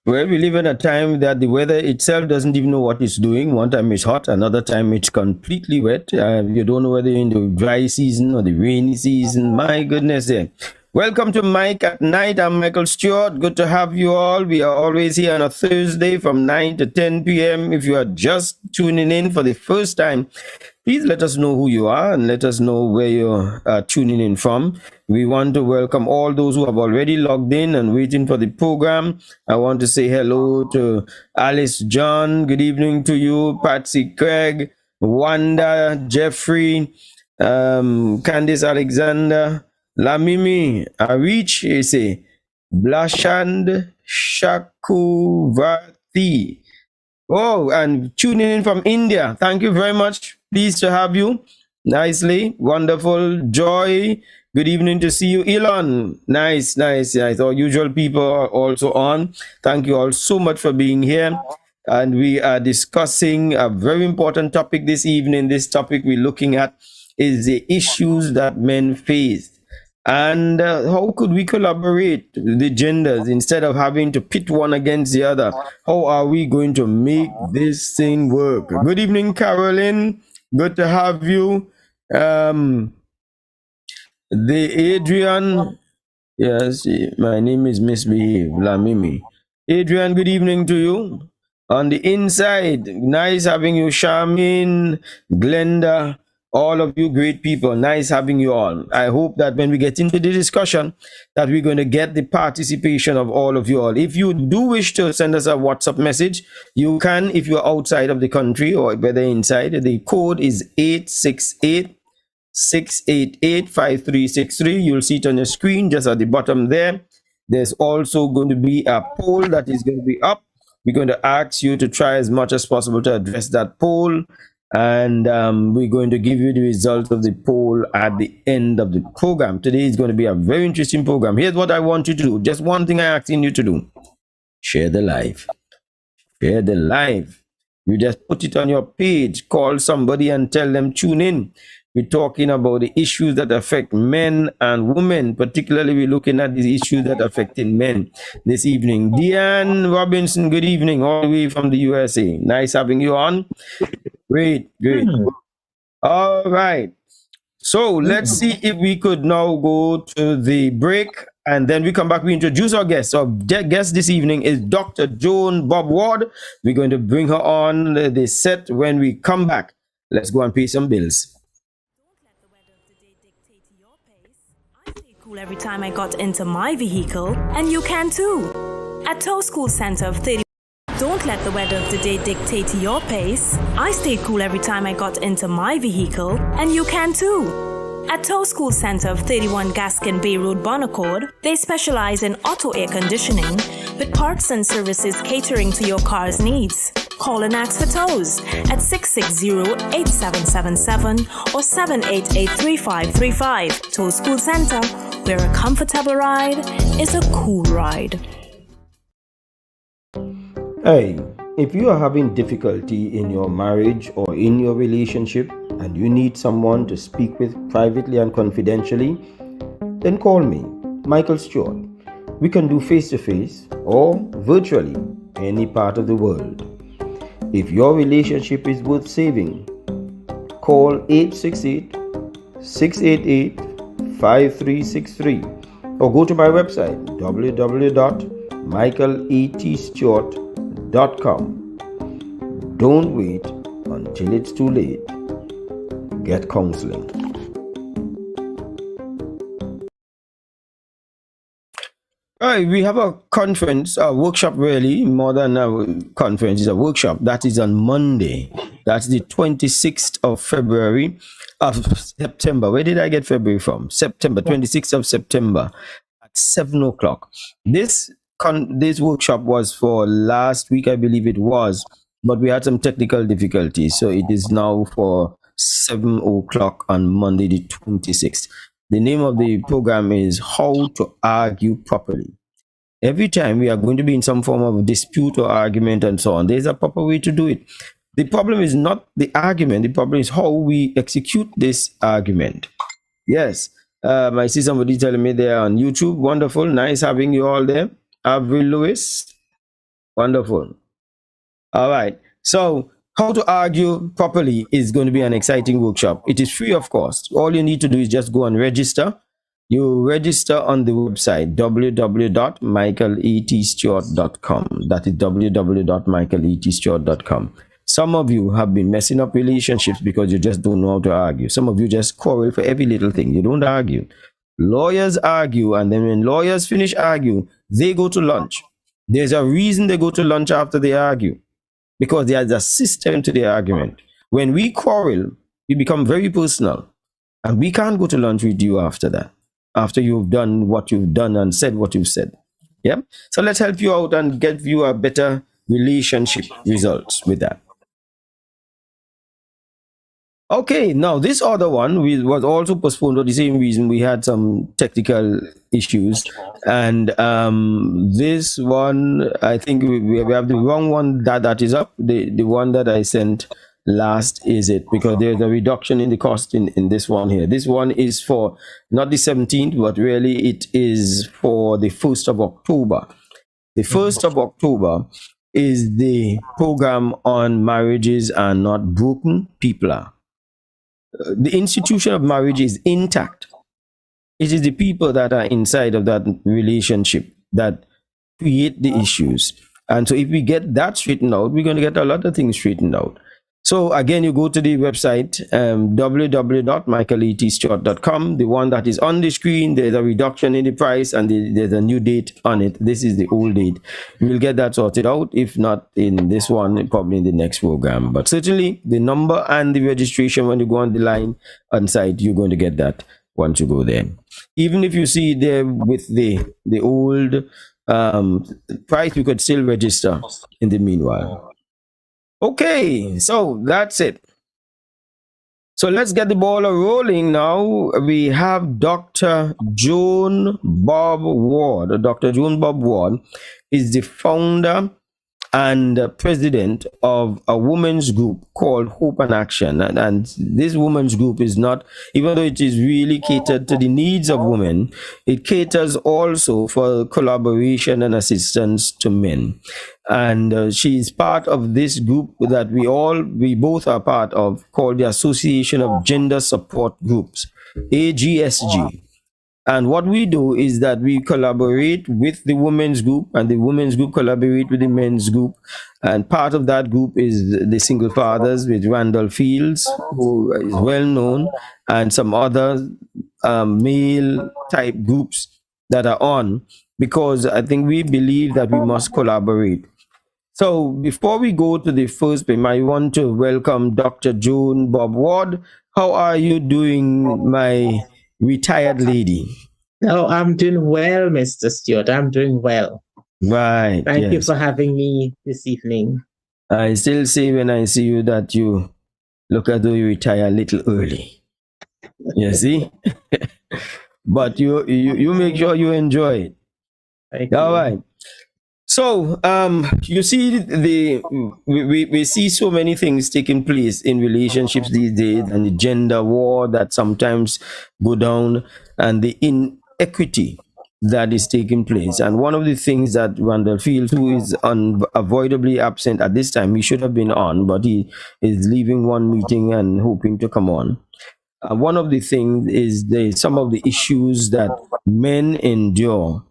Well, we live in a time that the weather itself doesn't even know what it's doing. One time it's hot, another time it's completely wet. You don't know whether you're in the dry season or the rainy season. My goodness. Welcome to Mike at Night. I'm Michael Stewart. Good to have you all. We are always here on a Thursday from 9 to 10 p.m. If you are just tuning in for the first time, please let us know who you are and let us know where you're tuning in from. We want to welcome all those who have already logged in and waiting for the program. I want to say hello to Alice John. Good evening to you. Patsy Craig, Wanda, Jeffrey, Candice Alexander, Lamimi, Arich, Ese, Blashand, Shakuvati. Oh, and tuning in from India. Thank you very much. Pleased to have you. Nicely. Wonderful. Joy. Good evening to see you. Elon. Nice. Our usual people are also on. Thank you all so much for being here. And we are discussing a very important topic this evening. This topic we're looking at is the issues that men face. And how could we collaborate the genders instead of having to pit one against the other? How are we going to make this thing work? Good evening, Carolyn. Good to have you. The Adrian. Yes, my name is Misbehave, Lamimi. Adrian, good evening to you. On the inside, nice having you, Charmaine, Glenda, all of you great people. Nice having you all. I hope that when we get into the discussion, that we're going to get the participation of all of you all. If you do wish to send us a WhatsApp message, you can if you're outside of the country or whether inside. The code is 868-688-5363. You'll see it on your screen just at the bottom there. There's also going to be a poll that is going to be up. We're going to ask you to try as much as possible to address that poll. And we're going to give you the results of the poll at the end of the program. Today is going to be a very interesting program. Here's what I want you to do. Just one thing I'm asking you to do. Share the live. Share the live. You just put it on your page. Call somebody and tell them tune in. We're talking about the issues that affect men and women. Particularly, we're looking at the issues that affect men this evening. Deanne Robinson, good evening, all the way from the USA. Nice having you on. Great. All right. So let's see if we could now go to the break and then we come back. We introduce our guest. Our guest this evening is Dr. Joan Bobb-Ward. We're going to bring her on the set when we come back. Let's go and pay some bills. Cool every time I got into my vehicle, and you can too. At Tow School Center of 30. Don't let the weather of the day dictate your pace. I stayed cool every time I got into my vehicle, and you can too. At Tow School Center of 31 Gaskin Bay Road, Bonaccord, they specialize in auto air conditioning with parts and services catering to your car's needs. Call and ask for tows at 660-8777 or 788-3535. Tow School Center, where a comfortable ride is a cool ride. Hey, if you are having difficulty in your marriage or in your relationship and you need someone to speak with privately and confidentially, then call me, Michael Stewart. We can do face-to-face or virtually any part of the world. If your relationship is worth saving, call 868-688-5363 or go to my website www.michaelatstewart.com. Don't wait until it's too late. Get counseling. All right, we have a conference, a workshop really, more than a conference, it's a workshop. That is on Monday. That's the 26th of February, of September. Where did I get February from? September, 26th of September at 7 o'clock. This workshop was for last week, I believe it was, but we had some technical difficulties. So it is now for 7 o'clock on Monday, the 26th. The name of the program is How to Argue Properly. Every time we are going to be in some form of dispute or argument and so on, there's a proper way to do it. The problem is not the argument. The problem is how we execute this argument. Yes. I see somebody telling me there on YouTube. Wonderful. Nice having you all there. Avril Lewis. Wonderful. All right. So, how to argue properly is going to be an exciting workshop. It is free of cost. All you need to do is just go and register. You register on the website www.michaelETstewart.com. That is www.michaelETstewart.com. Some of you have been messing up relationships because you just don't know how to argue. Some of you just quarrel for every little thing. You don't argue. Lawyers argue, and then when lawyers finish arguing, they go to lunch. There's a reason they go to lunch after they argue, because there's a system to the argument. When we quarrel, we become very personal, and we can't go to lunch with you after that, after you've done what you've done and said what you've said. Yeah. So let's help you out and get you a better relationship results with that. Okay, now this other one was also postponed for the same reason. We had some technical issues, and this one, I think we have the wrong one that is up. The one that I sent last is it, because there's a reduction in the cost in this one here. This one is for not the 17th, but really it is for the 1st of October. The 1st of October is the program on marriages are not broken, people are. The institution of marriage is intact. It is the people that are inside of that relationship that create the issues. And so if we get that straightened out, we're going to get a lot of things straightened out. So again, you go to the website, www.michaelETstewart.com. The one that is on the screen, there's a reduction in the price, and there's a new date on it. This is the old date. We'll get that sorted out. If not in this one, probably in the next program. But certainly the number and the registration, when you go on the line on site, you're going to get that once you go there. Even if you see there with the old price, you could still register in the meanwhile. Okay, so that's it. So let's get the ball rolling now. We have Dr. Joan Bobb-Ward. Dr. Joan Bobb-Ward is the founder and president of a women's group called Hope and Action. And this women's group is not, even though it is really catered to the needs of women, it caters also for collaboration and assistance to men. And she is part of this group that we both are part of, called the Association of Gender Support Groups, AGSG. And what we do is that we collaborate with the women's group, and the women's group collaborate with the men's group. And part of that group is the single fathers with Rhondall Fields, who is well known, and some other male type groups that are on, because I think we believe that we must collaborate. So before we go to the first page, I want to welcome Dr. Joan Bobb-Ward. How are you doing, my retired lady? Oh, I'm doing well, Mr. Stewart. I'm doing well. Right. Thank you for having me this evening. I still say when I see you that you look as though you retire a little early. You see? But you make sure you enjoy it. All right. So you see, we see so many things taking place in relationships these days, and the gender war that sometimes go down, and the inequity that is taking place. And one of the things that Rhondall Fields, who is unavoidably absent at this time, he should have been on, but he is leaving one meeting and hoping to come on. One of the things is some of the issues that men endure,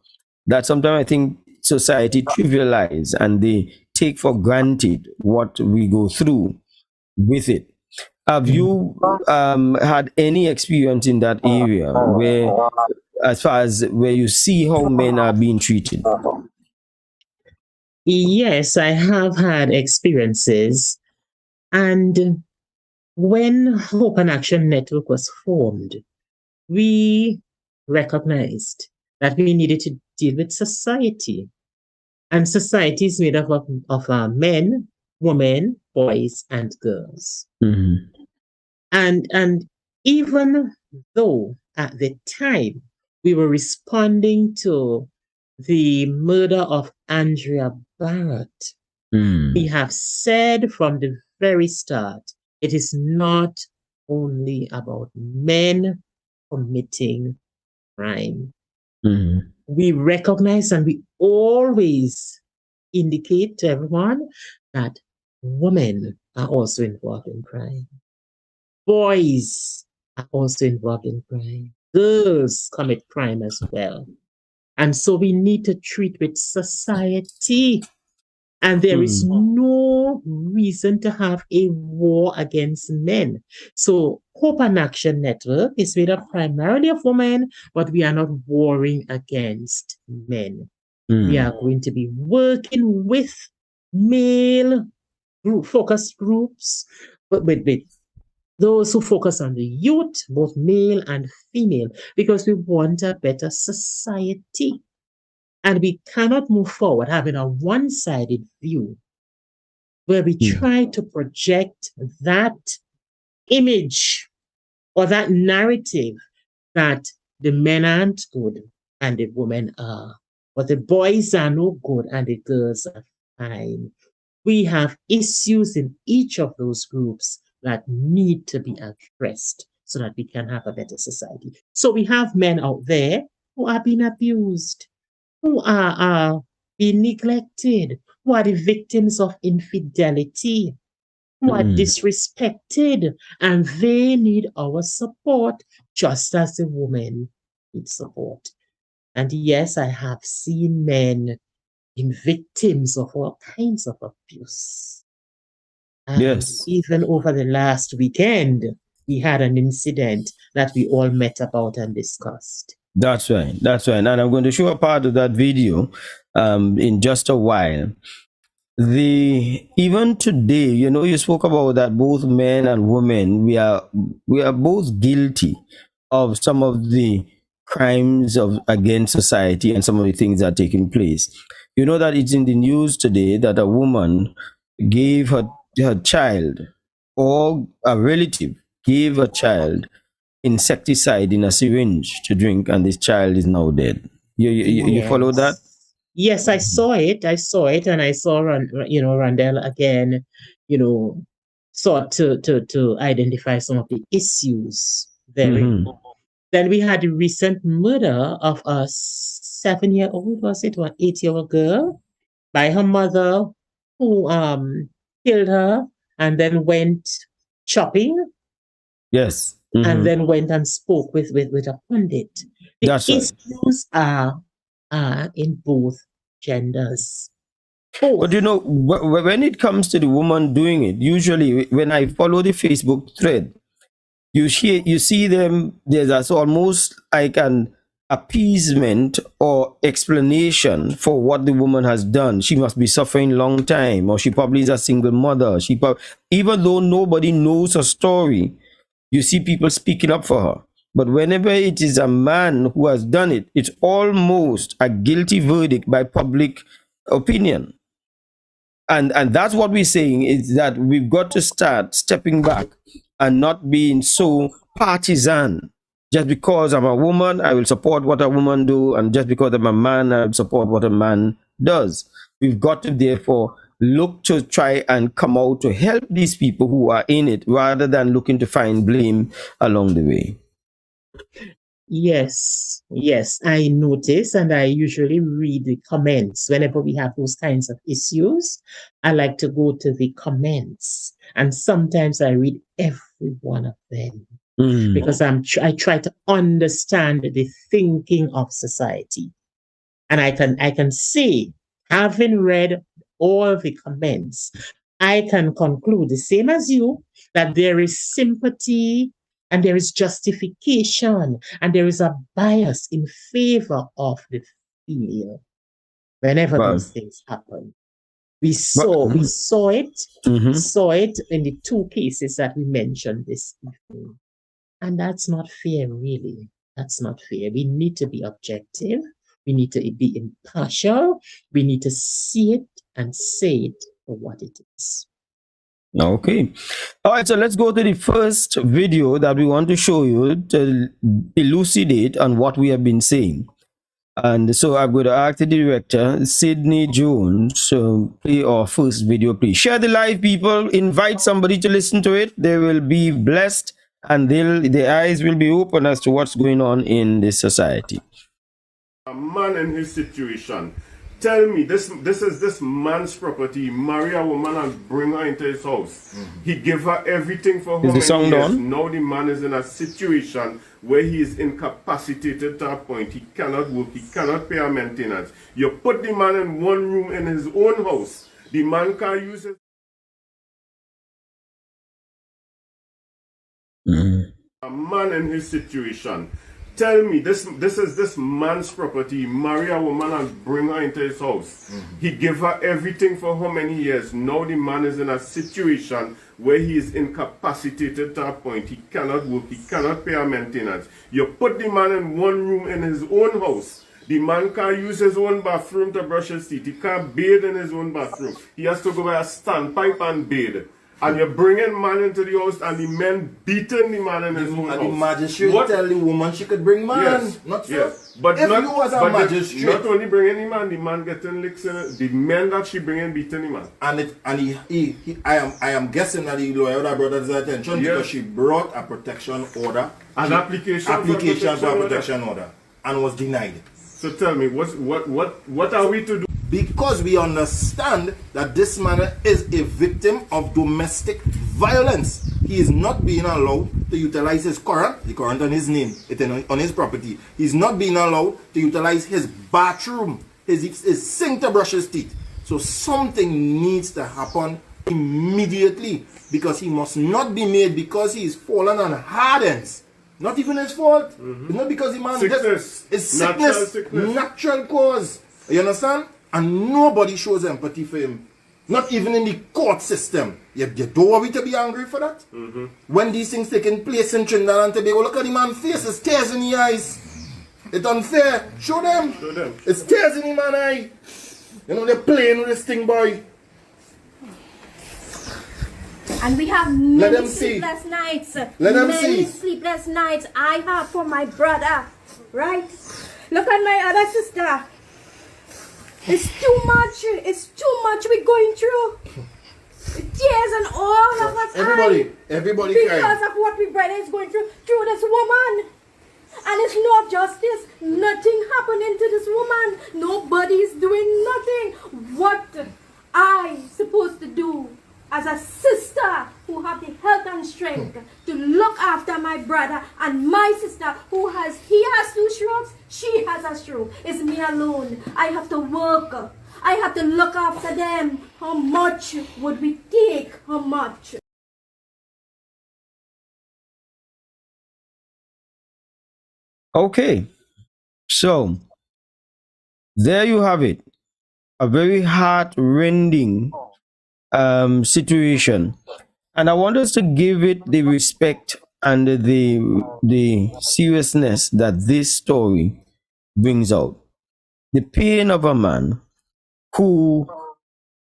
that sometimes I think society trivialize, and they take for granted what we go through with it. Have you had any experience in that area, where, as far as where you see how men are being treated? Yes, I have had experiences. And when Hope and Action Network was formed, we recognized that we needed to deal with society. And society is made up of men, women, boys, and girls. Mm-hmm. And even though at the time we were responding to the murder of Andrea Barrett, we have said from the very start, it is not only about men committing crime. We recognize, and we always indicate to everyone that women are also involved in crime. Boys are also involved in crime. Girls commit crime as well. And so we need to treat with society. And there is no reason to have a war against men. So Hope and Action Network is made up primarily of women, but we are not warring against men. We are going to be working with male focus groups, but with those who focus on the youth, both male and female, because we want a better society. And we cannot move forward having a one-sided view where we try to project that image or that narrative that the men aren't good and the women are, but the boys are no good and the girls are fine. We have issues in each of those groups that need to be addressed so that we can have a better society. So we have men out there who are being abused, who are being neglected, who are the victims of infidelity, who are disrespected, and they need our support just as the women need support. And yes, I have seen men being victims of all kinds of abuse. And Yes. even over the last weekend, we had an incident that we all met about and discussed. That's right. That's right. And I'm going to show a part of that video in just a while. Even today, you spoke about that both men and women, we are both guilty of some of the crimes against society and some of the things that are taking place. You know that it's in the news today that a woman gave her child, or a relative gave a child insecticide in a syringe to drink, and this child is now dead. You follow that? Yes, I saw it. And I saw, Rhondall again, sought to identify some of the issues there. Then we had the recent murder of a 7-year-old, was it, or 8-year-old girl by her mother, who killed her and then went shopping. Yes. And then went and spoke with a pundit. The issues are in both genders. But when it comes to the woman doing it, usually when I follow the Facebook thread, you see them, there's almost like an appeasement or explanation for what the woman has done. She must be suffering a long time, or she probably is a single mother. Even though nobody knows her story, you see people speaking up for her. But whenever it is a man who has done it, it's almost a guilty verdict by public opinion. And that's what we're saying, is that we've got to start stepping back and not being so partisan. Just because I'm a woman, I will support what a woman do, and just because I'm a man, I will support what a man does. We've got to therefore look to try and come out to help these people who are in it, rather than looking to find blame along the way. Yes, I notice, and I usually read the comments whenever we have those kinds of issues. I like to go to the comments, and sometimes I read every one of them because I try to understand the thinking of society, and I can say, having read all the comments, I can conclude the same as you, that there is sympathy and there is justification and there is a bias in favor of the female whenever those things happen. We saw it in the 2 cases that we mentioned this evening. And that's not fair, really. That's not fair. We need to be objective. We need to be impartial. We need to see it and say it for what it is. Okay. All right, so let's go to the first video that we want to show you to elucidate on what we have been saying. And so I'm going to ask the director, Sydney Jones, to play our first video, please. Share the live, people. Invite somebody to listen to it. They will be blessed, and their eyes will be open as to what's going on in this society. A man in his situation Tell me, this is this man's property. He marry a woman and bring her into his house. He give her everything for how Is the many sound years? on? Now the man is in a situation where he is incapacitated to a point. He cannot work. He cannot pay a maintenance. You put the man in one room in his own house. The man can't use his... A man in his situation. Tell me, this is this man's property. He marry a woman and bring her into his house. He give her everything for how many years? Now the man is in a situation where he is incapacitated to a point. He cannot work. He cannot pay a maintenance. You put the man in one room in his own house. The man can't use his own bathroom to brush his teeth. He can't bathe in his own bathroom. He has to go by a standpipe and bathe. And you're bringing man into the house and the men beating the man in his own house. The magistrate tell the woman she could bring man. Yes, Not so. yes. But if not, you was a but magistrate, not only bringing the man getting licks in it, the men that she bringing beating the man. I am guessing that the lawyer that brought his attention because she brought a protection order, An application for a order. protection order, and was denied. So tell me, what are we to do? Because we understand that this man is a victim of domestic violence. He is not being allowed to utilize his current, the current on his name, on his property. He's not being allowed to utilize his bathroom, his sink to brush his teeth. So something needs to happen immediately, because he must not be made because he is fallen on hard ends. Not even his fault. It's not because the man Sickness. It's sickness, natural cause. You understand? And nobody shows empathy for him. Not even in the court system. You don't want me to be angry for that? When these things taking place in Trinidad and Tobago, look at the man's face, it's tears in the eyes. It's unfair. Show them. Show them. It's tears in the man's eye. You know, they're playing with this thing, boy. And we have Let many them see. sleepless nights. Let them many see. sleepless nights I have for my brother. Right? Look at my other sister. It's too much. It's too much we're going through. Tears and all of us. Everybody because crying. of what my brother is going through this woman. And it's not justice. Nothing happening to this woman. Nobody is doing nothing. What I supposed to do as a sister who have the health and strength to look after my brother, and my sister he has 2 strokes, she has a stroke. It's me alone. I have to work. I have to look after them. How much would we take? How much? Okay, so there you have it. A very heart-rending situation, and I want us to give it the respect and the seriousness that this story brings out. The pain of a man who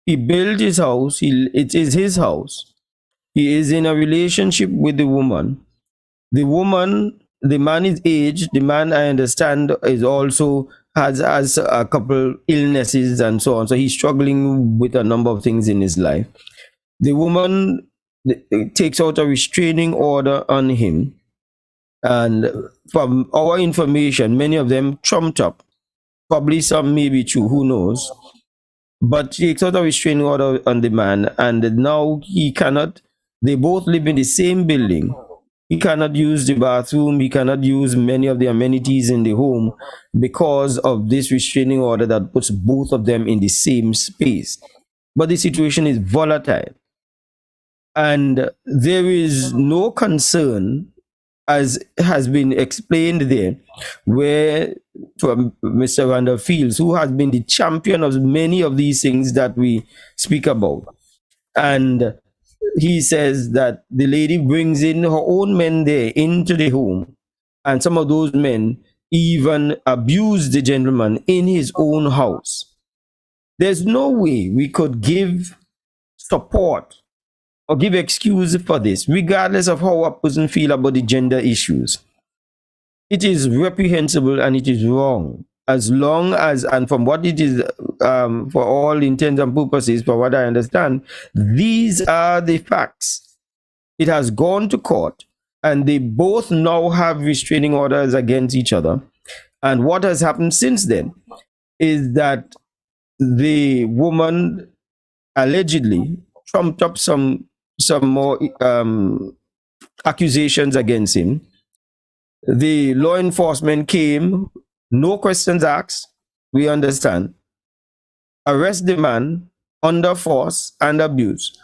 he built his house. It is his house. He is in a relationship with the woman. The man is aged. The man, I understand, is also has a couple illnesses and so on. So he's struggling with a number of things in his life. The woman takes out a restraining order on him, and from our information, many of them trumped up. Probably some may be true, who knows? But she takes out a restraining order on the man, and now he cannot. They both live in the same building. He cannot use the bathroom. He cannot use many of the amenities in the home because of this restraining order that puts both of them in the same space. But the situation is volatile. And there is no concern, as has been explained there, where from Mr. Rhondall Fields, who has been the champion of many of these things that we speak about. And he says that the lady brings in her own men there into the home, and some of those men even abuse the gentleman in his own house. There's no way we could give support or give excuse for this, regardless of how a person feel about the gender issues. It is reprehensible and it is wrong. As long as, and from what it is, for all intents and purposes, for what I understand, these are the facts. It has gone to court, and they both now have restraining orders against each other. And what has happened since then is that the woman allegedly trumped up some more accusations against him. The law enforcement came, no questions asked, we understand, arrest the man under force and abuse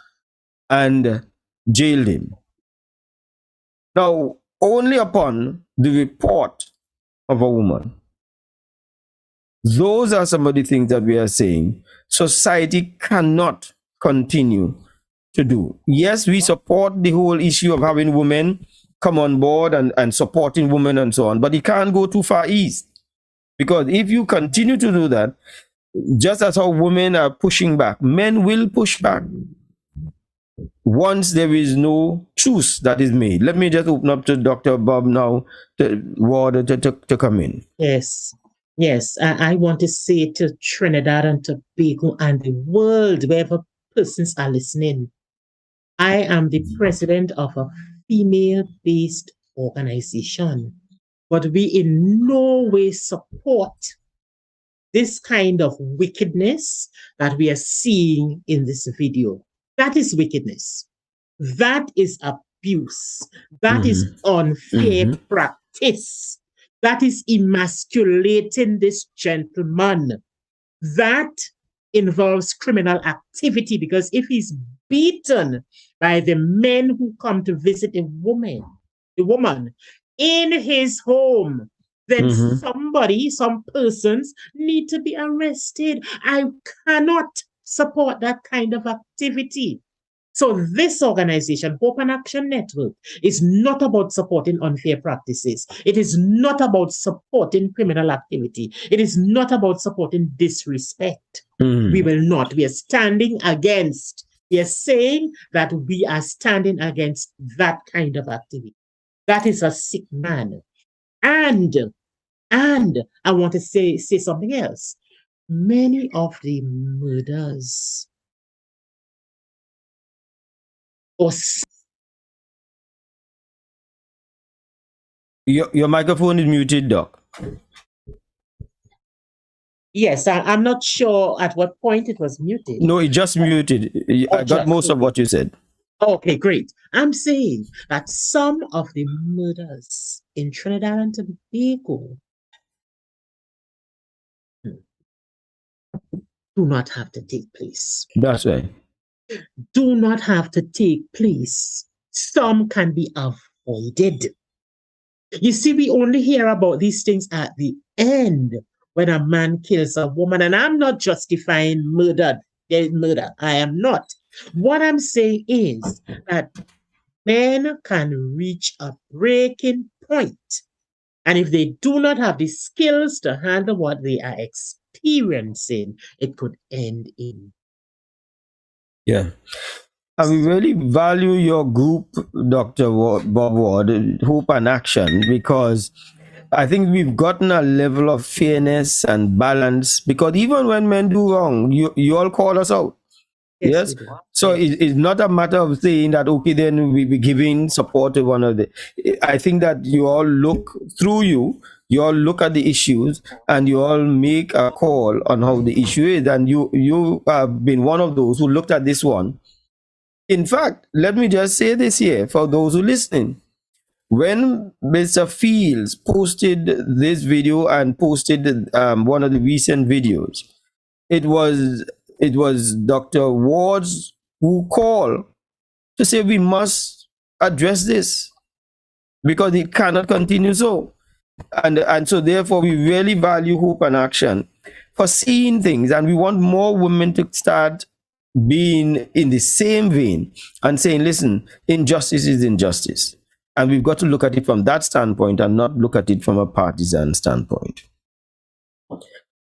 and jailed him. Now, only upon the report of a woman. Those are some of the things that we are saying society cannot continue to do. Yes, we support the whole issue of having women come on board and supporting women and so on, but it can't go too far east. Because if you continue to do that, just as how women are pushing back, men will push back once there is no truce that is made. Let me just open up to Dr. Bob now, Ward, to come in. Yes. Yes, I want to say to Trinidad and Tobago and the world, wherever persons are listening, I am the president of a female-based organization, but we in no way support this kind of wickedness that we are seeing in this video. That is wickedness. That is abuse. That is unfair practice. That is emasculating this gentleman. That involves criminal activity, because if he's beaten by the men who come to visit the woman in his home, then some persons need to be arrested. I cannot support that kind of activity. So this organization, Hope and Action Network, is not about supporting unfair practices. It is not about supporting criminal activity. It is not about supporting disrespect. We will not. We are standing against. We are saying that we are standing against that kind of activity. That is a sick man. And I want to say something else. Many of the murders Your microphone is muted, Doc. Yes, I'm not sure at what point it was muted. No, it just muted. I got most of what you said. Okay, great. I'm saying that some of the murders in Trinidad and Tobago do not have to take place. That's right. Do not have to take place. Some can be avoided. You see, we only hear about these things at the end when a man kills a woman, and I'm not justifying murder. I am not. What I'm saying is that men can reach a breaking point, and if they do not have the skills to handle what they are experiencing, it could end in. Yeah. And we really value your group, Dr. Bobb-Ward, Hope and Action, because I think we've gotten a level of fairness and balance, because even when men do wrong, you all call us out. Yes. So it's not a matter of saying that, okay, then we be giving support to one of the. I think that you all look through you all look at the issues and you all make a call on how the issue is. And you have been one of those who looked at this one. In fact, let me just say this here for those who are listening. When Mr. Fields posted this video and posted one of the recent videos, it was Dr. Ward's who called to say we must address this because it cannot continue so. And so therefore we really value Hope and Action for seeing things, and we want more women to start being in the same vein and saying, listen, injustice is injustice. And we've got to look at it from that standpoint and not look at it from a partisan standpoint.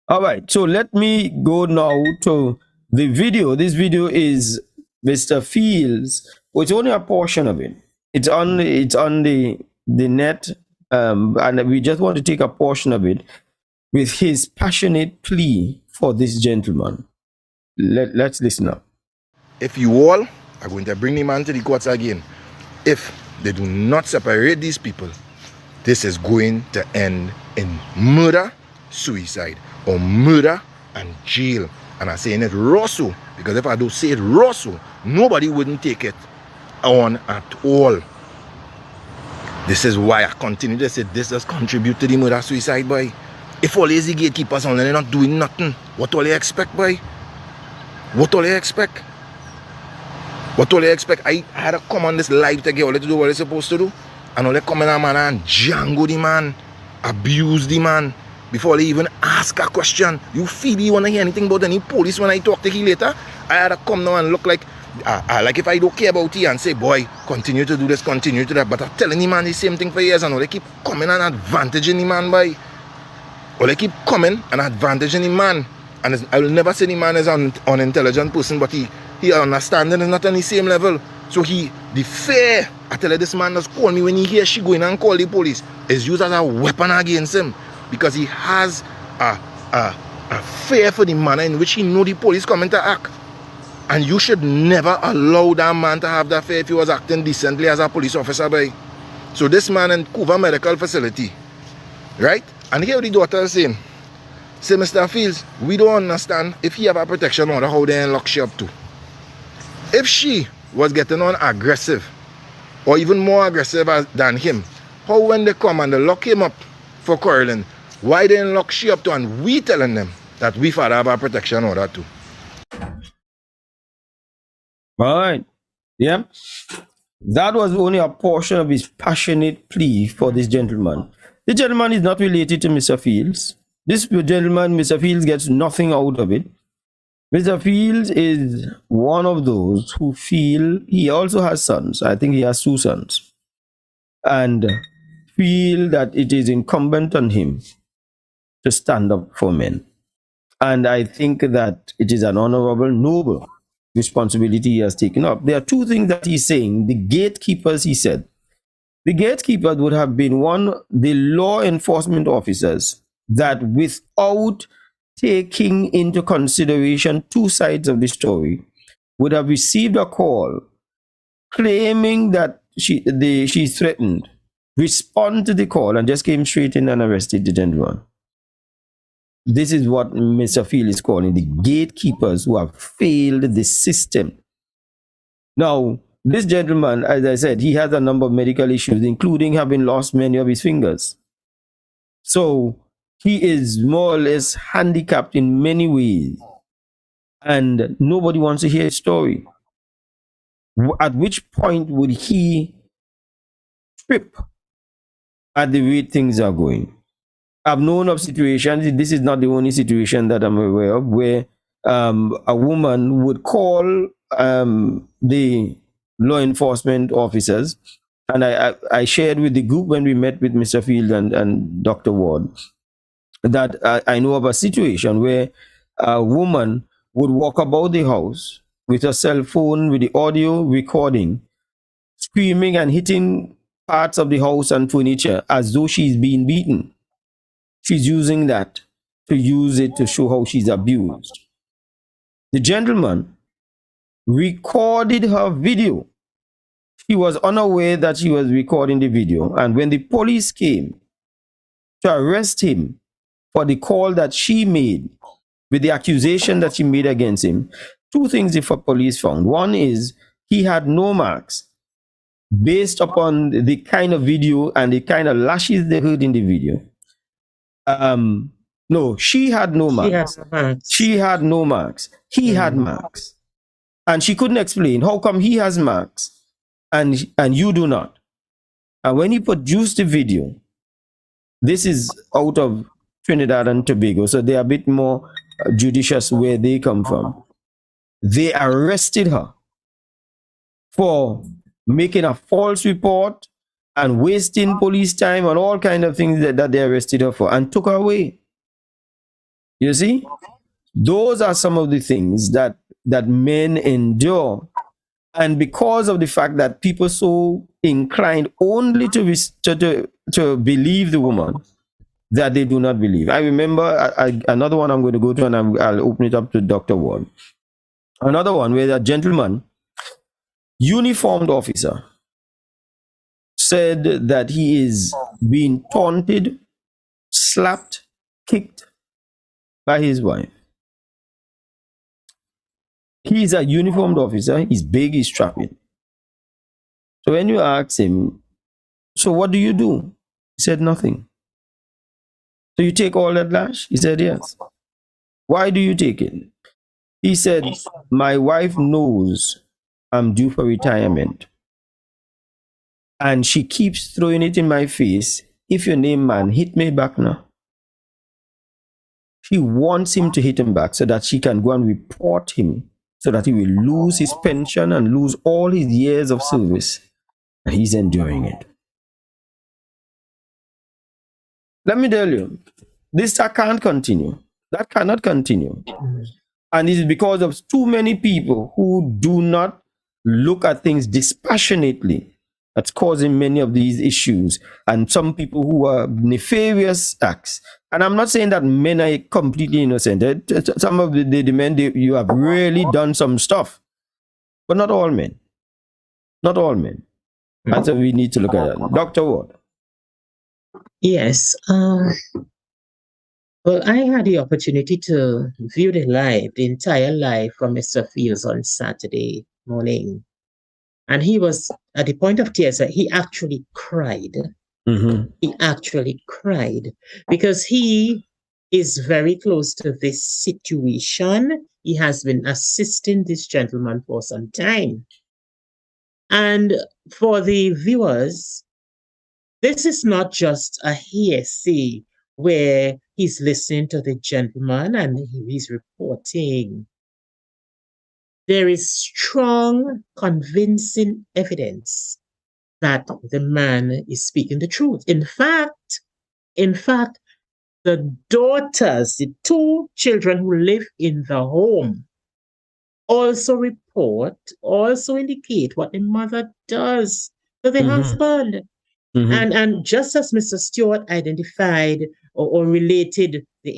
All right, so let me go now to the video. This video is Mr. Fields. Well, it's only a portion of it. It's on the net, and we just want to take a portion of it with his passionate plea for this gentleman. Let's listen up. If you all are going to bring the man to the courts again, if they do not separate these people, this is going to end in murder, suicide, or murder and jail. And I'm saying it raw so, because if I don't say it raw so, nobody wouldn't take it on at all. This is why I continue to say this does contribute to the murder suicide, boy. If all these gatekeepers on they're not doing nothing, what all they expect, boy? What all they expect? What all they expect? I had to come on this live to get all they to do what they're supposed to do. And all they come in a man and jangle the man, abuse the man, before they even ask a question. You feel you want to hear anything about any police when I talk to you later? I had to come now and look like if I don't care about you and say, boy, continue to do this, continue to that. But I'm telling the man the same thing for years, and all they keep coming and advantaging the man, boy. Or they keep coming and advantaging the man. And I will never say the man is an unintelligent person, but he understanding is not on the same level. So the fear, I tell you, this man does call me when he hears she going and call the police, is used as a weapon against him. Because he has a fear for the manner in which he know the police coming to act. And you should never allow that man to have that fear if he was acting decently as a police officer, boy. So this man in Cuba Medical Facility, right? And here the daughter is saying, say, Mr. Fields, we don't understand if he have a protection order, how they lock she up to. If she was getting on aggressive, or even more aggressive than him, how when they come and they lock him up for quarreling, why they lock she up to, and we telling them that we father have a protection order too? All right. Yeah. That was only a portion of his passionate plea for this gentleman. The gentleman is not related to Mr. Fields. This gentleman, Mr. Fields, gets nothing out of it. Mr. Fields is one of those who feel he also has sons. I think he has 2 sons. And feel that it is incumbent on him to stand up for men. And I think that it is an honorable, noble responsibility he has taken up. There are 2 things that he's saying. The gatekeepers, he said. The gatekeepers would have been the law enforcement officers that, without taking into consideration 2 sides of the story, would have received a call claiming that she's threatened, respond to the call, and just came straight in and arrested the gentleman. This is what Mr. Field is calling the gatekeepers who have failed the system. Now, this gentleman, as I said, he has a number of medical issues, including having lost many of his fingers. So he is more or less handicapped in many ways. And nobody wants to hear his story. At which point would he trip at the way things are going? I've known of situations, this is not the only situation that I'm aware of, where a woman would call the law enforcement officers, and I shared with the group when we met with Mr. Field and Dr. Ward, that I know of a situation where a woman would walk about the house with a cell phone with the audio recording, screaming and hitting parts of the house and furniture as though she's being beaten. She's using that to show how she's abused. The gentleman recorded her video. She was unaware that she was recording the video. And when the police came to arrest him for the call that she made, with the accusation that she made against him, 2 things the police found. One is he had no marks based upon the kind of video and the kind of lashes they heard in the video. No, she had no marks. She had no marks. He had marks. And she couldn't explain how come he has marks and you do not. And when he produced the video, this is out of Trinidad and Tobago, so they're a bit more judicious where they come from. They arrested her for making a false report and wasting police time and all kinds of things that they arrested her for, and took her away. You see? Those are some of the things that men endure. And because of the fact that people so inclined only to believe the woman that they do not believe. I remember another one I'm going to go to, and I'll open it up to Dr. Ward. Another one where a gentleman, uniformed officer, said that he is being taunted, slapped, kicked by his wife. He's a uniformed officer. He's big, he's strapping. So when you ask him, so what do you do? He said, nothing. So you take all that lash? He said, yes. Why do you take it? He said, my wife knows I'm due for retirement. And she keeps throwing it in my face. If your name man, hit me back now. She wants him to hit him back so that she can go and report him so that he will lose his pension and lose all his years of service. And he's enduring it. Let me tell you, that can't continue. That cannot continue. And it is because of too many people who do not look at things dispassionately that's causing many of these issues. And some people who are nefarious acts. And I'm not saying that men are completely innocent. Some of the men, you have really done some stuff. But not all men. Not all men. That's what we need to look at that. Dr. Ward. Yes. Well, I had the opportunity to view the entire live from Mr. Fields on Saturday morning. And he was at the point of tears. He actually cried. Mm-hmm. He actually cried because he is very close to this situation. He has been assisting this gentleman for some time. And for the viewers, this is not just a hearsay where he's listening to the gentleman and he's reporting. There is strong, convincing evidence that the man is speaking the truth. In fact, the daughters, the two children who live in the home, also indicate what the mother does to the husband. Mm-hmm. And just as Mr. Stewart identified or related the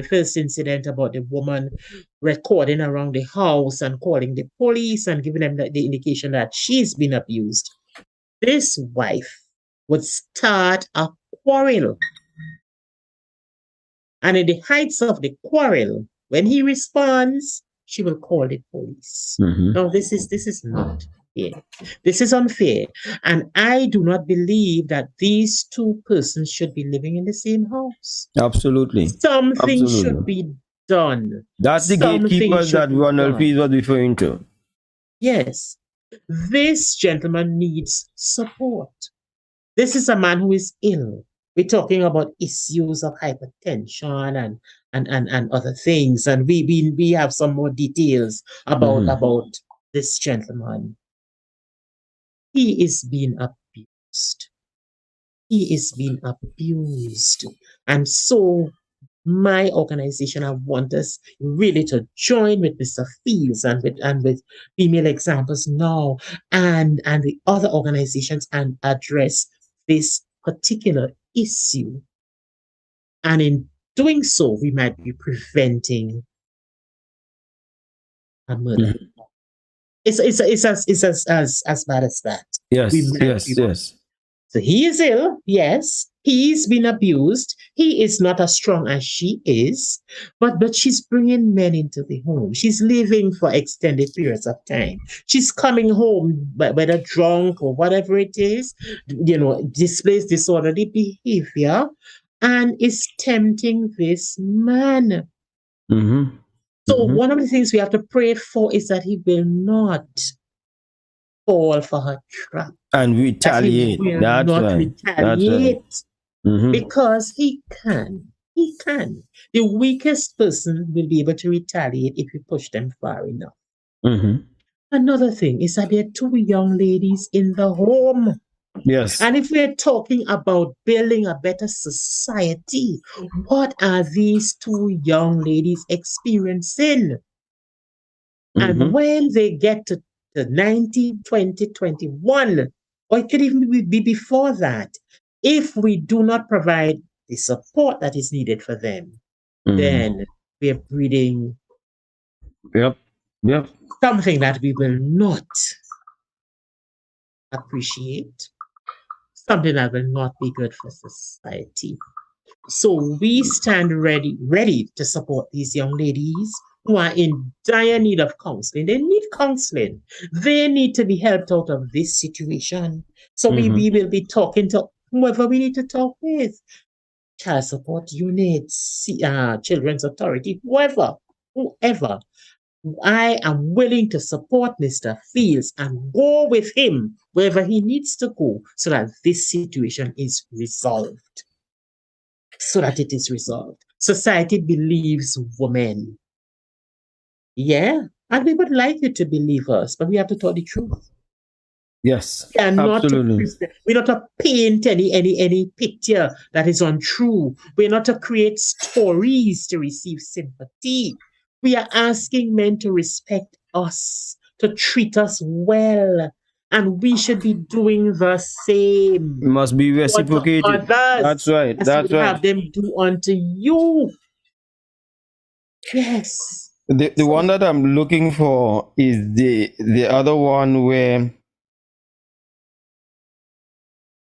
first incident about the woman recording around the house and calling the police and giving them the indication that she's been abused, this wife would start a quarrel. And in the heights of the quarrel, when he responds, she will call the police. Mm-hmm. No, this is not fair. This is unfair. And I do not believe that these two persons should be living in the same house. Absolutely. Something should be done. That's the gatekeepers that Rhondall was referring to. Yes. This gentleman needs support. This is a man who is ill. We're talking about issues of hypertension and other things. And we have some more details about this gentleman. He is being abused. He is being abused. And so my organization, I want us really to join with Mr. Fields and with Female Examples Now and the other organizations and address this particular issue. And in doing so, we might be preventing a murder. It's as bad as that. Yes. So he is ill, yes. He's been abused. He is not as strong as she is, but she's bringing men into the home. She's living for extended periods of time. She's coming home, whether drunk or whatever it is, displays disorderly behavior and is tempting this man. Mm-hmm. So one of the things we have to pray for is that he will not fall for her trap. And retaliate. That's right. Because he can. The weakest person will be able to retaliate if you push them far enough. Another thing is that there are two young ladies in the home. Yes. And if we're talking about building a better society, what are these two young ladies experiencing? And when they get to 19, 20, 21, or it could even be before that, if we do not provide the support that is needed for them, then we are breeding something that we will not appreciate, something that will not be good for society. So we stand ready to support these young ladies who are in dire need of counseling. They need counseling. They need to be helped out of this situation. So we will be talking to whoever we need to talk with. Child support units, children's authority, whoever. I am willing to support Mr. Fields and go with him wherever he needs to go so that this situation is resolved. So that it is resolved. Society believes women. Yeah, and we would like you to believe us, but we have to tell the truth. Yes, And absolutely. we're not to paint any picture that is untrue. We're not to create stories to receive sympathy. We are asking men to respect us, to treat us well, and we should be doing the same. It must be Unto reciprocated. others, That's right. as That's you right. have them do unto you. Yes. The one that I'm looking for is the other one where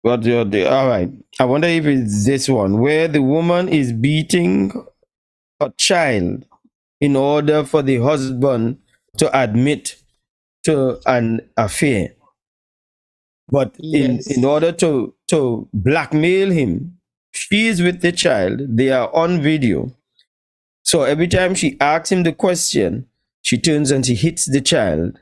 what the all right. I wonder if it's this one where the woman is beating a child in order for the husband to admit to an affair. But Yes. in order to blackmail him, she is with the child, they are on video. So every time she asks him the question, she turns and she hits the child.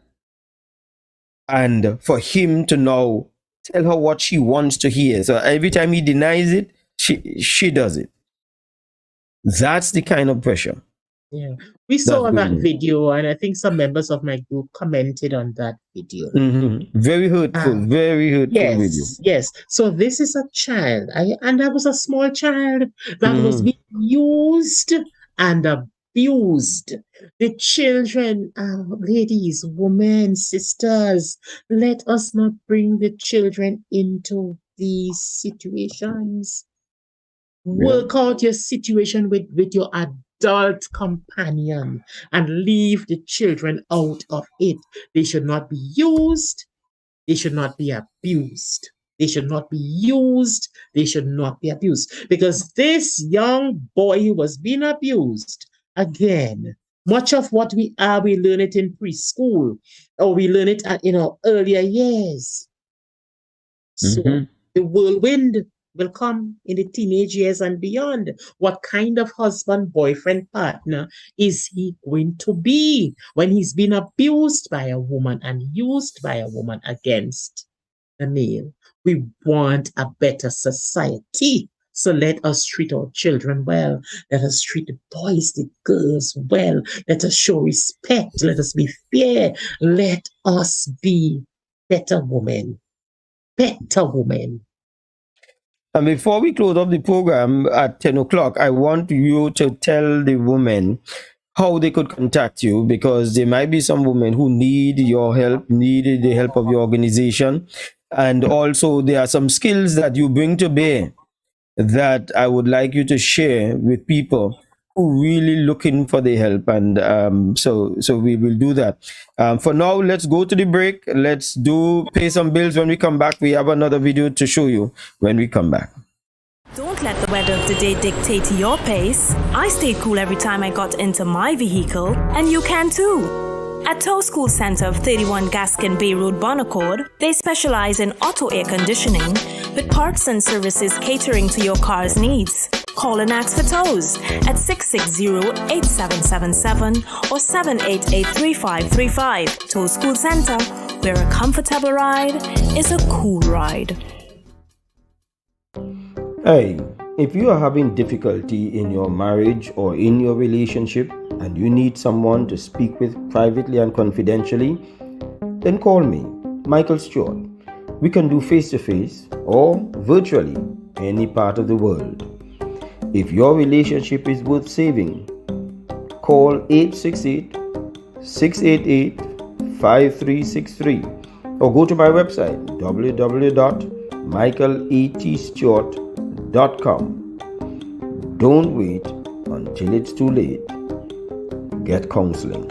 And for him to now tell her what she wants to hear. So every time he denies it, she does it. That's the kind of pressure. Yeah. We saw That's that good. video, and I think some members of my group commented on that video. Very hurtful, very hurtful video. Yes. So this is a child, and that was a small child that was being used and abused. The children, ladies, women, sisters, let us not bring the children into these situations. Work out your situation with your adult companion and leave the children out of it. They should not be used. They should not be abused. They should not be used. They should not be abused. Because this young boy who was being abused, again, much of what we learn it in preschool, or we learn it at earlier years. So the whirlwind will come in the teenage years and beyond. What kind of husband, boyfriend, partner is he going to be when he's been abused by a woman and used by a woman against the male? We want a better society. So let us treat our children well. Let us treat the boys, the girls well. Let us show respect. Let us be fair. Let us be better women. Better women. And before we close off the program at 10 o'clock, I want you to tell the women how they could contact you, because there might be some women who need your help, need the help of your organization. And also there are some skills that you bring to bear that I would like you to share with people who really looking for the help. And so we will do that. For now, let's go to the break. Let's pay some bills. When we come back, we have another video to show you when we come back. Don't let the weather of the day dictate your pace. I stayed cool every time I got into my vehicle, and you can too. At Tow School Center of 31 Gaskin Bay Road, Bonaccord, they specialize in auto air conditioning with parts and services catering to your car's needs. Call and ask for tows at 660-8777 or 788-3535. Tow School Center, where a comfortable ride is a cool ride. Hey, if you are having difficulty in your marriage or in your relationship and you need someone to speak with privately and confidentially, then call me, Michael Stewart. We can do face-to-face or virtually any part of the world. If your relationship is worth saving, call 868-688-5363 or go to my website www.michaeletstewart.com. Don't wait until it's too late. Get counseling.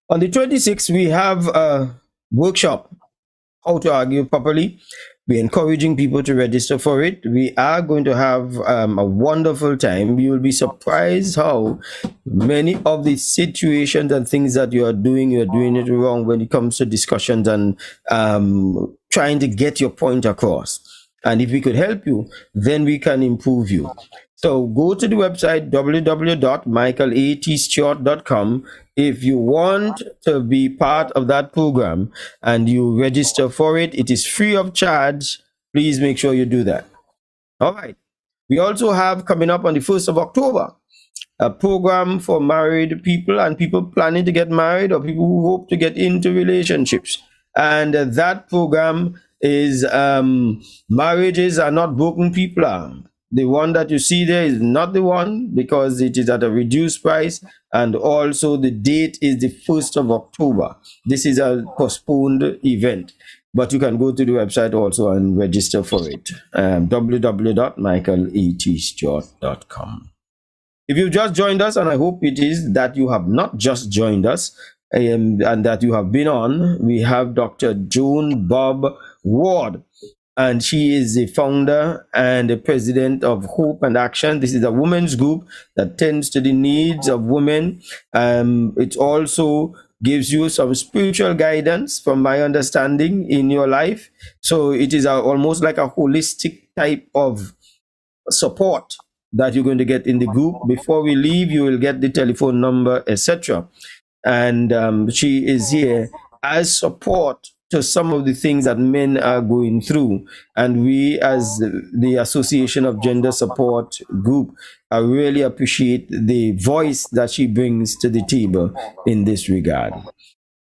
On the 26th, we have a workshop how to argue properly. We're encouraging people to register for it. We are going to have a wonderful time. You will be surprised how many of the situations and things that you're doing it wrong when it comes to discussions and trying to get your point across. And if we could help you, then we can improve you. So go to the website www.michaelatstewart.com. If you want to be part of that program and you register for it, it is free of charge. Please make sure you do that. All right. We also have coming up on the 1st of October a program for married people and people planning to get married or people who hope to get into relationships. And that program is Marriages Are Not Broken, People Are. The one that you see there is not the one because it is at a reduced price, and also the date is the 1st of October. This is a postponed event, but you can go to the website also and register for it. www.michaelatstewart.com. If you've just joined us, and I hope it is that you have not just joined us and that you have been on, we have Dr. Joan Bobb-Ward, and she is the founder and the president of Hope and Action. This is a women's group that tends to the needs of women. It also gives you some spiritual guidance, from my understanding, in your life. So it is almost like a holistic type of support that you're going to get in the group. Before we leave, you will get the telephone number, etc. And she is here as support to some of the things that men are going through. And we, as the Association of Gender Support Group, I really appreciate the voice that she brings to the table in this regard.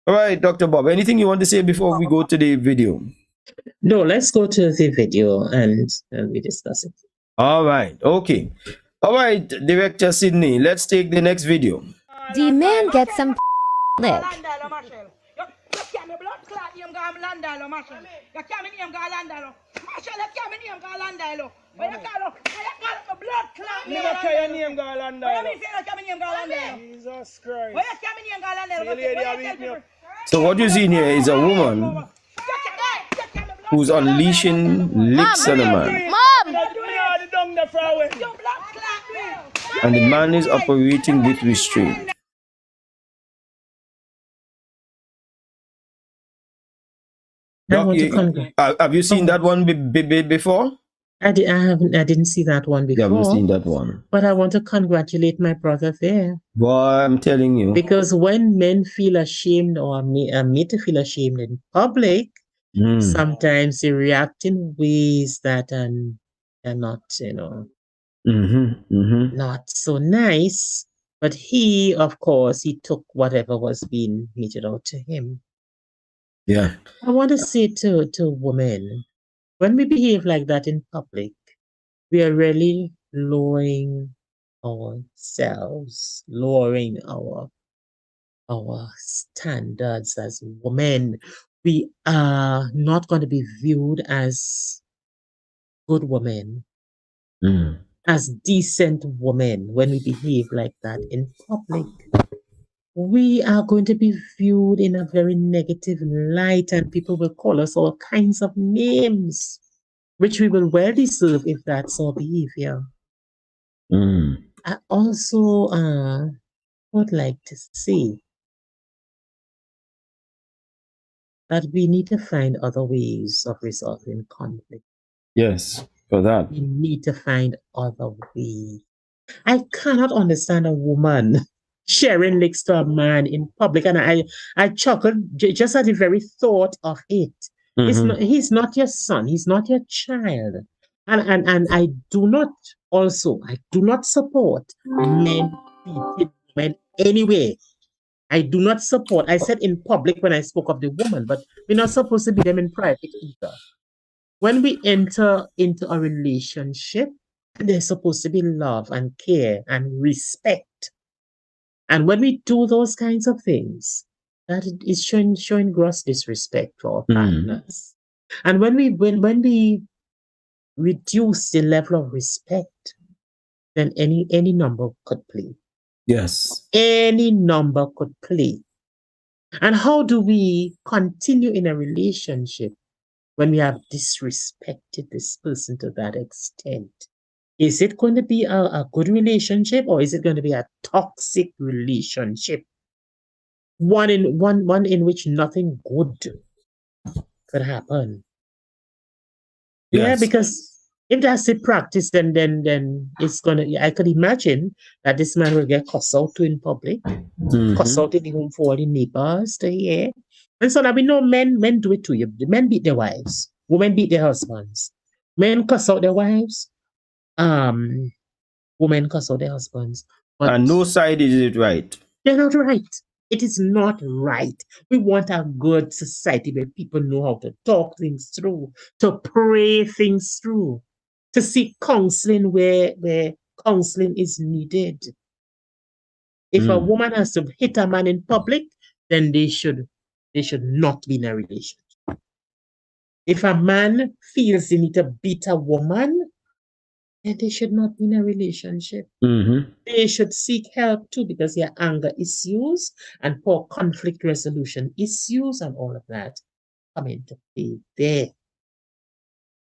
All right, Dr. Bob, anything you want to say before we go to the video? No, let's go to the video and we discuss it. All right, okay. All right, Director Sydney, let's take the next video. The man gets some lick. So what you see here is a woman who's unleashing licks on a man. Mom! And the man is operating with restraint. Doc, have you seen that one before? I didn't see that one before. You haven't seen that one. But I want to congratulate my brother there. Boy, I'm telling you. Because when men feel ashamed or are made to feel ashamed in public, sometimes they react in ways that are not, not so nice. But he, of course, he took whatever was being meted out to him. Yeah. I want to say to women, when we behave like that in public, we are really lowering ourselves, lowering our standards as women. We are not going to be viewed as good women, as decent women when we behave like that in public. We are going to be viewed in a very negative light, and people will call us all kinds of names, which we will well deserve if that's our behavior. I also would like to say that we need to find other ways of resolving conflict. Yes, for that. We need to find other ways. I cannot understand a woman sharing licks to a man in public, and I chuckled just at the very thought of it. He's not your son, he's not your child, and I do not support men beating women anyway. I do not support. I said in public when I spoke of the woman, but we're not supposed to beat them in private either. When we enter into a relationship, there's supposed to be love and care and respect. And when we do those kinds of things, that is showing gross disrespect for our partners. And when we reduce the level of respect, then any number could play. Yes. Any number could play. And how do we continue in a relationship when we have disrespected this person to that extent? Is it going to be a good relationship, or is it going to be a toxic relationship? One in which nothing good could happen. Yeah, Yes. because if that's the practice, then it's gonna. I could imagine that this man will get cussed out to in public, cussed out in the home for all the neighbors to hear. And so now we know men do it to you. The men beat their wives, women beat their husbands. Men cuss out their wives, women cuss out their husbands. But And no side is it right. they're not right. It is not right. We want a good society where people know how to talk things through, to pray things through, to seek counseling where counseling is needed. If a woman has to hit a man in public, then they should not be in a relationship. If a man feels he need to beat a woman, then they should not be in a relationship. They should seek help too, because there are anger issues and poor conflict resolution issues and all of that come into play there.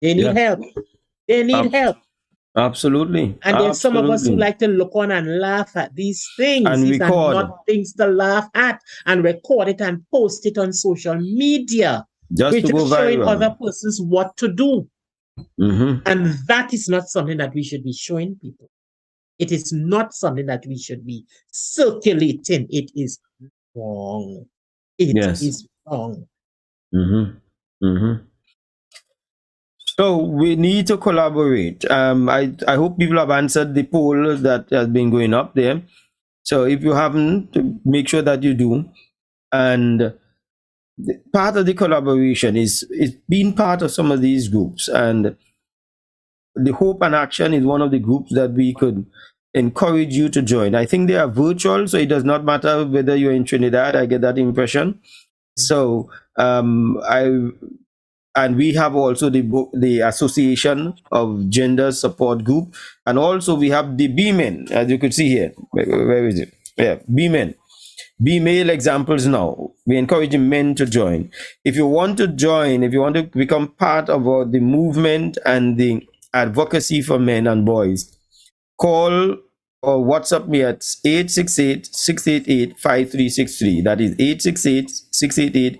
They need help. They need help. Absolutely. And there's some of us who like to look on and laugh at these things. And these record. are not things to laugh at, and record it and post it on social media. Just to go showing viral. other persons what to do. Mm-hmm. And that is not something that we should be showing people. It is not something that we should be circulating. It is wrong. It is wrong. Mm-hmm. Mm-hmm. So we need to collaborate. I hope people have answered the poll that has been going up there. So if you haven't, make sure that you do. And part of the collaboration is being part of some of these groups. And the Hope and Action is one of the groups that we could encourage you to join. I think they are virtual, so it does not matter whether you're in Trinidad. I get that impression. So and we have also the Association of Gender Support Group, and also we have the B-Men, as you could see here. Where is it? Yeah, B-Men. Be-male examples now. We're encouraging men to join. If you want to join, if you want to become part of the movement and the advocacy for men and boys, call or WhatsApp me at 868-688-5363. That is 868-688-5363.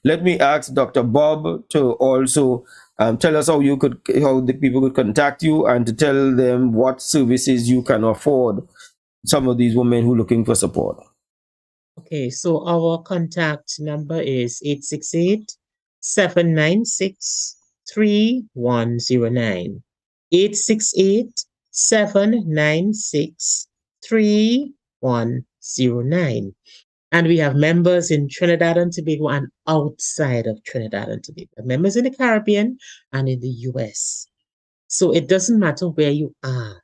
Let me ask Dr. Bob to also tell us how the people could contact you, and to tell them what services you can afford some of these women who are looking for support. Okay, so our contact number is 868-796-3109. 868-796-3109. And we have members in Trinidad and Tobago and outside of Trinidad and Tobago. Members in the Caribbean and in the US. So it doesn't matter where you are.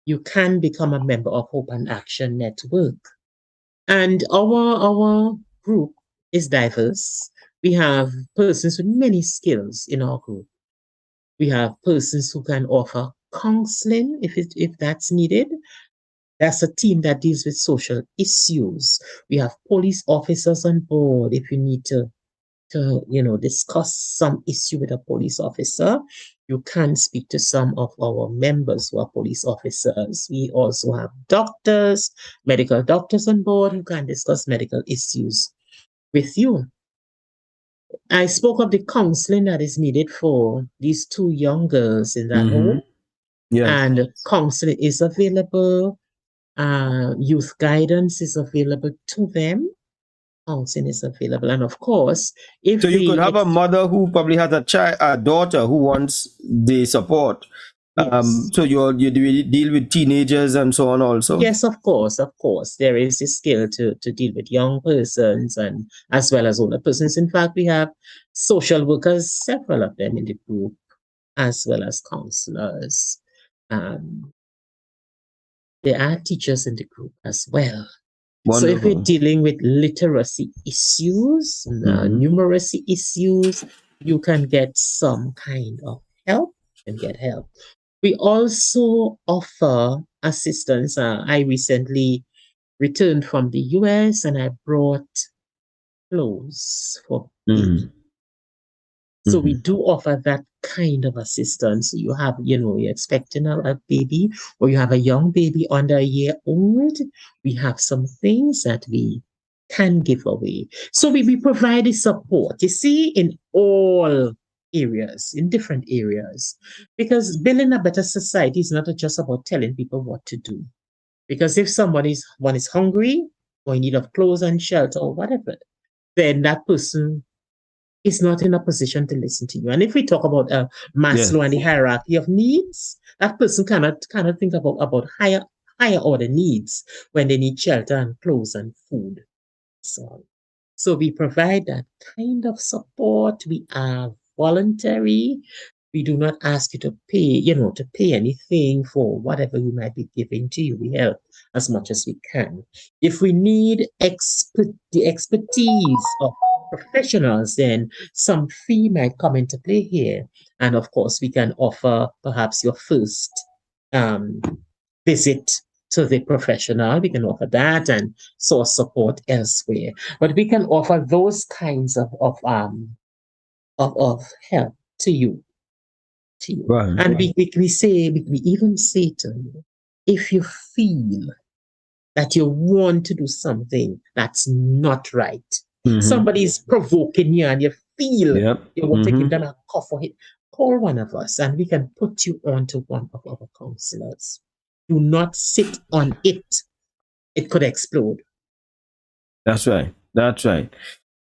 You can become a member of Hope and Action Network. And our group is diverse. We have persons with many skills in our group. We have persons who can offer counseling if that's needed. That's a team that deals with social issues. We have police officers on board if you need to discuss some issue with a police officer. You can speak to some of our members who are police officers. We also have doctors, medical doctors on board who can discuss medical issues with you. I spoke of the counseling that is needed for these two young girls in that home. Yes. And counseling is available. Youth guidance is available to them. Counseling is available, and of course, if so you could have a mother who probably has a daughter who wants the support. Yes. So you deal with teenagers and so on also. Yes, of course, there is a skill to deal with young persons and as well as older persons. In fact, we have social workers, several of them in the group, as well as counselors. There are teachers in the group as well. Wonderful. So if we're dealing with literacy issues, numeracy issues, you can get some kind of help and get help. We also offer assistance. I recently returned from the US and I brought clothes for Mhm. baby. So we Mhm. do offer that kind of assistance. You have, you're expecting a baby, or you have a young baby under a year old. We have some things that we can give away. So we provide the support, you see, in all areas, in different areas. Because building a better society is not just about telling people what to do. Because if one is hungry or in need of clothes and shelter or whatever, then that person is not in a position to listen to you. And if we talk about Yes. Maslow and the hierarchy of needs, that person cannot think about higher order needs when they need shelter and clothes and food. So we provide that kind of support. We are voluntary. We do not ask you to pay anything for whatever we might be giving to you. We help as much as we can. If we need the expertise of professionals, then some fee might come into play here. And of course, we can offer perhaps your first um, visit to the professional. We can offer that and source support elsewhere. But we can offer those kinds of help to you. Right. And we even say to you, if you feel that you want to do something that's not right, Mhm. somebody's provoking you and you feel Yep. you want to give Mhm. them a cuff or hit, call one of us and we can put you on to one of our counselors. Do not sit on it. It could explode. That's right. That's right.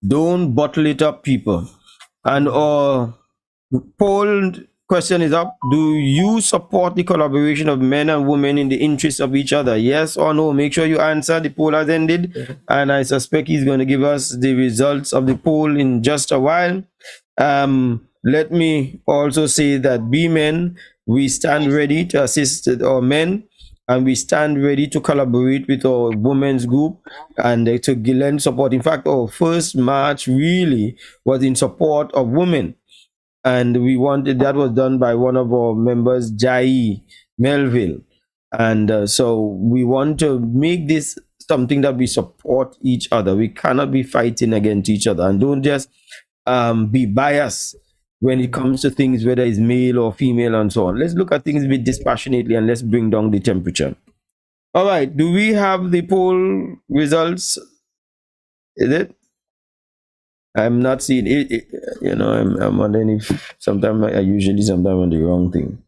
Don't bottle it up, people. And poll question is up. Do you support the collaboration of men and women in the interests of each other? Yes or no? Make sure you answer. The poll has ended, and I suspect he's going to give us the results of the poll in just a while. Let me also say that B men, we stand ready to assist our men, and we stand ready to collaborate with our women's group and to lend support. In fact, our first march really was in support of women, and we wanted that was done by one of our members, Jai Melville, and so we want to make this something that we support each other. We cannot be fighting against each other, and don't just be biased when it comes to things, whether it's male or female and so on. Let's look at things a bit dispassionately and let's bring down the temperature. All right, do we have the poll results? Is it? I'm not seeing it. I'm wondering if sometimes sometimes on the wrong thing.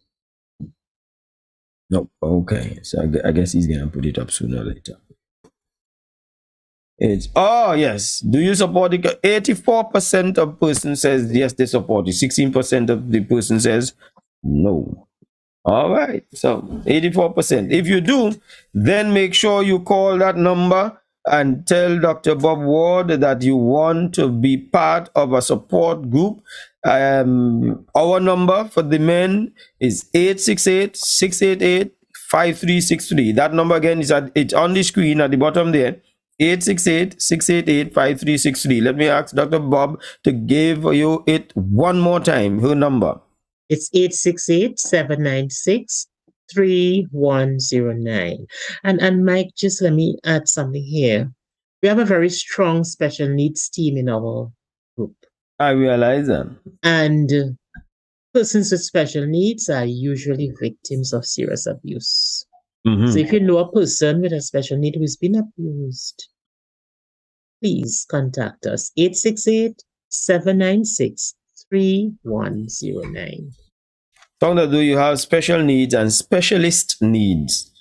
No, okay. So I guess he's gonna put it up sooner or later. Yes. Do you support it? 84% of person says yes, they support it. 16% of the person says no. All right. So 84%. If you do, then make sure you call that number and tell Dr. Bobb-Ward that you want to be part of a support group. Our number for the men is 868-688-5363. That number again it's on the screen at the bottom there. 868-688-5363. Let me ask Dr. Bob to give you it one more time. Her number. It's 868-796-3109. And Mike, just let me add something here. We have a very strong special needs team in our group. I realize that. And persons with special needs are usually victims of serious abuse. Mm-hmm. So if you know a person with a special need who's been abused, please contact us. 868-796-3109. Tonda, do you have special needs and specialist needs?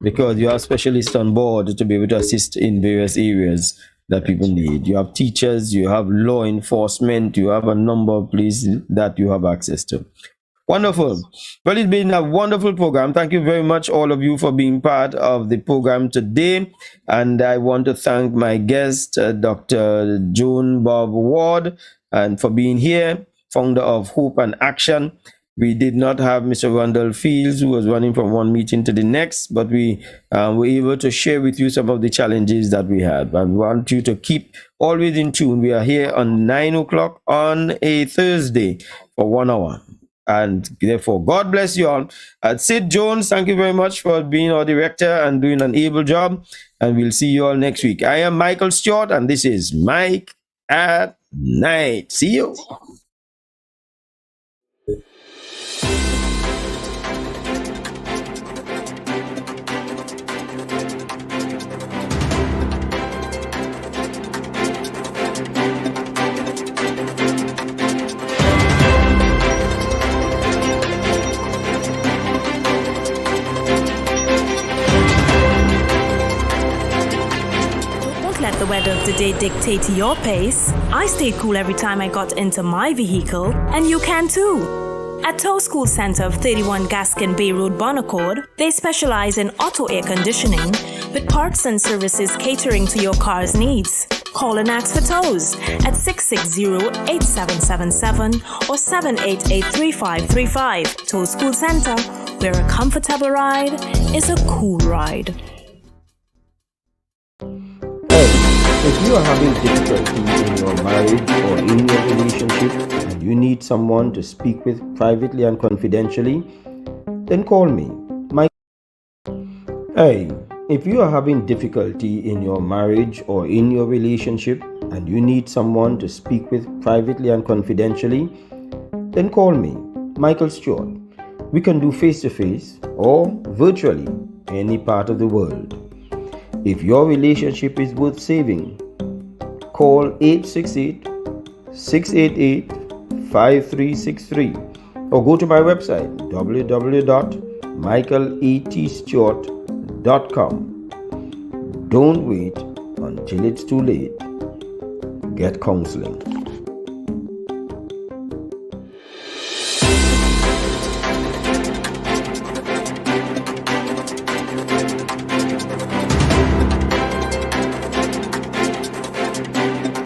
Because you have specialists on board to be able to assist in various areas that people need. You have teachers, you have law enforcement, you have a number of places that you have access to. Wonderful. Well, it's been a wonderful program. Thank you very much, all of you, for being part of the program today. And I want to thank my guest, Dr. Joan Bobb-Ward, and for being here, founder of Hope and Action. We did not have Mr. Rhondall Fields, who was running from one meeting to the next, but we were able to share with you some of the challenges that we had. I want you to keep always in tune. We are here on 9 o'clock on a Thursday for 1 hour. And therefore, God bless you all. Sid Jones, thank you very much for being our director and doing an able job. And we'll see you all next week. I am Michael Stewart, and this is Mike at night. See you. Don't let the weather of the day dictate your pace. I stayed cool every time I got into my vehicle, and you can too. At Tow School Center of 31 Gaskin Bay Road, Bonaccord, they specialize in auto air conditioning with parts and services catering to your car's needs. Call and ask for tows at 660-8777 or 788-3535. Tow School Center, where a comfortable ride is a cool ride. If you are having difficulty in your marriage or in your relationship and you need someone to speak with privately and confidentially, then call me. Hey, if you are having difficulty in your marriage or in your relationship and you need someone to speak with privately and confidentially, then call me, Michael Stewart. We can do face-to-face or virtually any part of the world. If your relationship is worth saving, call 868-688-5363 or go to my website www.michaelatstewart.com. Don't wait until it's too late. Get counseling.